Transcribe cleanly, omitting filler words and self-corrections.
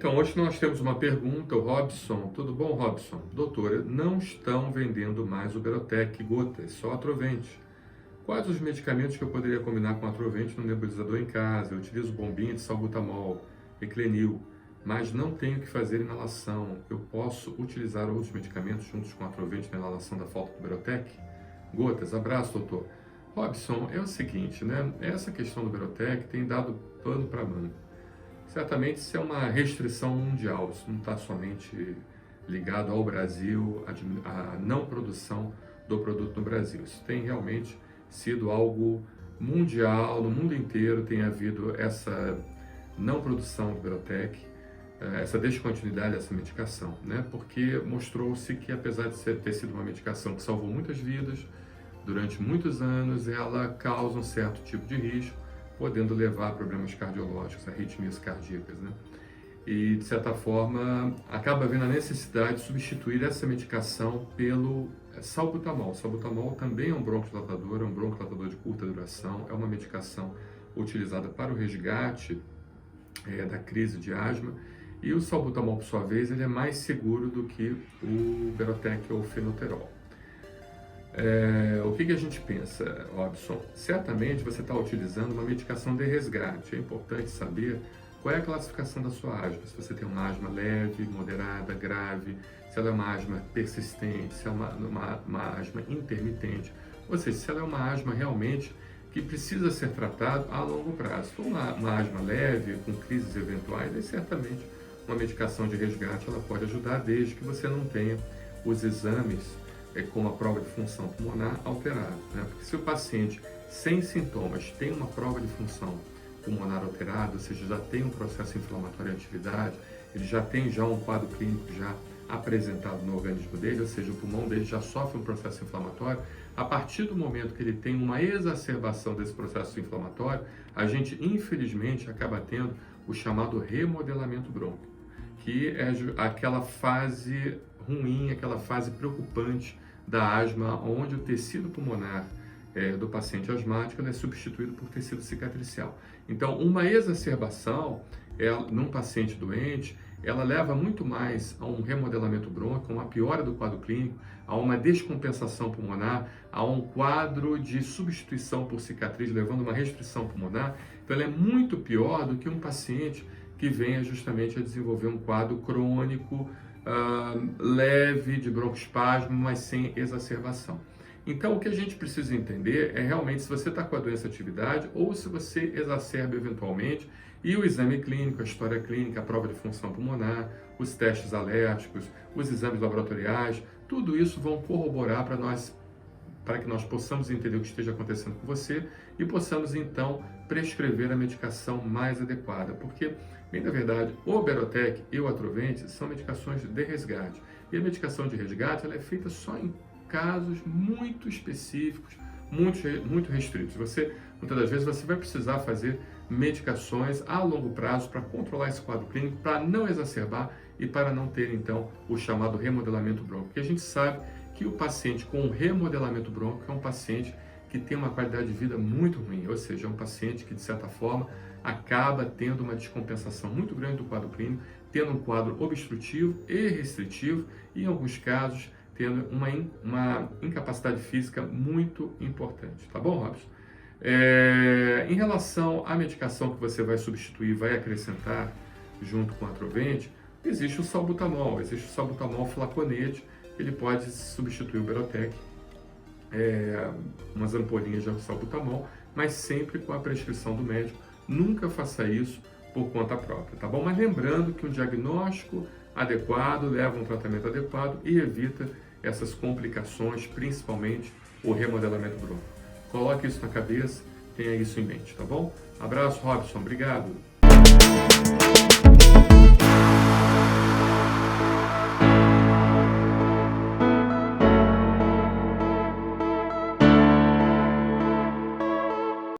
Então, hoje nós temos uma pergunta, o Robson. Tudo bom, Robson? Doutora, não estão vendendo mais o Berotec gotas, só Atrovente. Quais os medicamentos que eu poderia combinar com Atrovente no nebulizador em casa? Eu utilizo bombinha de salbutamol, Eclenil, mas não tenho que fazer inalação. Eu posso utilizar outros medicamentos juntos com Atrovente na inalação da falta do Berotec? Gotas, abraço, doutor. Robson, é o seguinte, né? Essa questão do Berotec tem dado pano para manga. Certamente isso é uma restrição mundial, isso não está somente ligado ao Brasil, à não produção do produto no Brasil. Isso tem realmente sido algo mundial, no mundo inteiro tem havido essa não produção do Berotec, essa descontinuidade dessa medicação, né? Porque mostrou-se que apesar de ter sido uma medicação que salvou muitas vidas, durante muitos anos ela causa um certo tipo de risco, podendo levar a problemas cardiológicos, arritmias cardíacas, né? E, de certa forma, acaba havendo a necessidade de substituir essa medicação pelo salbutamol. O salbutamol também é um broncodilatador de curta duração, é uma medicação utilizada para o resgate da crise de asma, e o salbutamol, por sua vez, ele é mais seguro do que o Berotec ou o fenoterol. O que a gente pensa, Robson? Certamente você está utilizando uma medicação de resgate. É importante saber qual é a classificação da sua asma. Se você tem uma asma leve, moderada, grave, se ela é uma asma persistente, se é uma asma intermitente, ou seja, se ela é uma asma realmente que precisa ser tratada a longo prazo. Se for uma asma leve, com crises eventuais, aí certamente uma medicação de resgate ela pode ajudar, desde que você não tenha os exames com a prova de função pulmonar alterada, né? Porque se o paciente sem sintomas tem uma prova de função pulmonar alterada, ou seja, já tem um processo inflamatório em atividade, ele já tem um quadro clínico já apresentado no organismo dele, ou seja, o pulmão dele já sofre um processo inflamatório, a partir do momento que ele tem uma exacerbação desse processo inflamatório, a gente infelizmente acaba tendo o chamado remodelamento brônquico, que é aquela fase ruim, aquela fase preocupante da asma, onde o tecido pulmonar do paciente asmático é substituído por tecido cicatricial. Então, uma exacerbação num paciente doente, ela leva muito mais a um remodelamento brônquico, a uma piora do quadro clínico, a uma descompensação pulmonar, a um quadro de substituição por cicatriz, levando a uma restrição pulmonar. Então, ela é muito pior do que um paciente que venha justamente a desenvolver um quadro crônico, leve de broncoespasmo, mas sem exacerbação. Então, o que a gente precisa entender é realmente se você está com a doença de atividade ou se você exacerba eventualmente, e o exame clínico, a história clínica, a prova de função pulmonar, os testes alérgicos, os exames laboratoriais, tudo isso vão corroborar para que nós possamos entender o que esteja acontecendo com você e possamos então prescrever a medicação mais adequada, porque, bem na verdade, o Berotec e o Atrovente são medicações de resgate, e a medicação de resgate ela é feita só em casos muito específicos, muito restritos. Muitas das vezes você vai precisar fazer medicações a longo prazo para controlar esse quadro clínico, para não exacerbar e para não ter então o chamado remodelamento brônquico, porque a gente sabe que o paciente com remodelamento brônquico é um paciente que tem uma qualidade de vida muito ruim, ou seja, é um paciente que, de certa forma, acaba tendo uma descompensação muito grande do quadro clínico, tendo um quadro obstrutivo e restritivo, e em alguns casos, tendo uma incapacidade física muito importante. Tá bom, Robson? Em relação à medicação que você vai substituir, vai acrescentar junto com a Atrovente, existe o salbutamol flaconete, ele pode substituir o Berotec, umas ampolinhas de salbutamol, mas sempre com a prescrição do médico. Nunca faça isso por conta própria, tá bom? Mas lembrando que um diagnóstico adequado leva a um tratamento adequado e evita essas complicações, principalmente o remodelamento brônquico. Coloque isso na cabeça, tenha isso em mente, tá bom? Abraço, Robson, obrigado.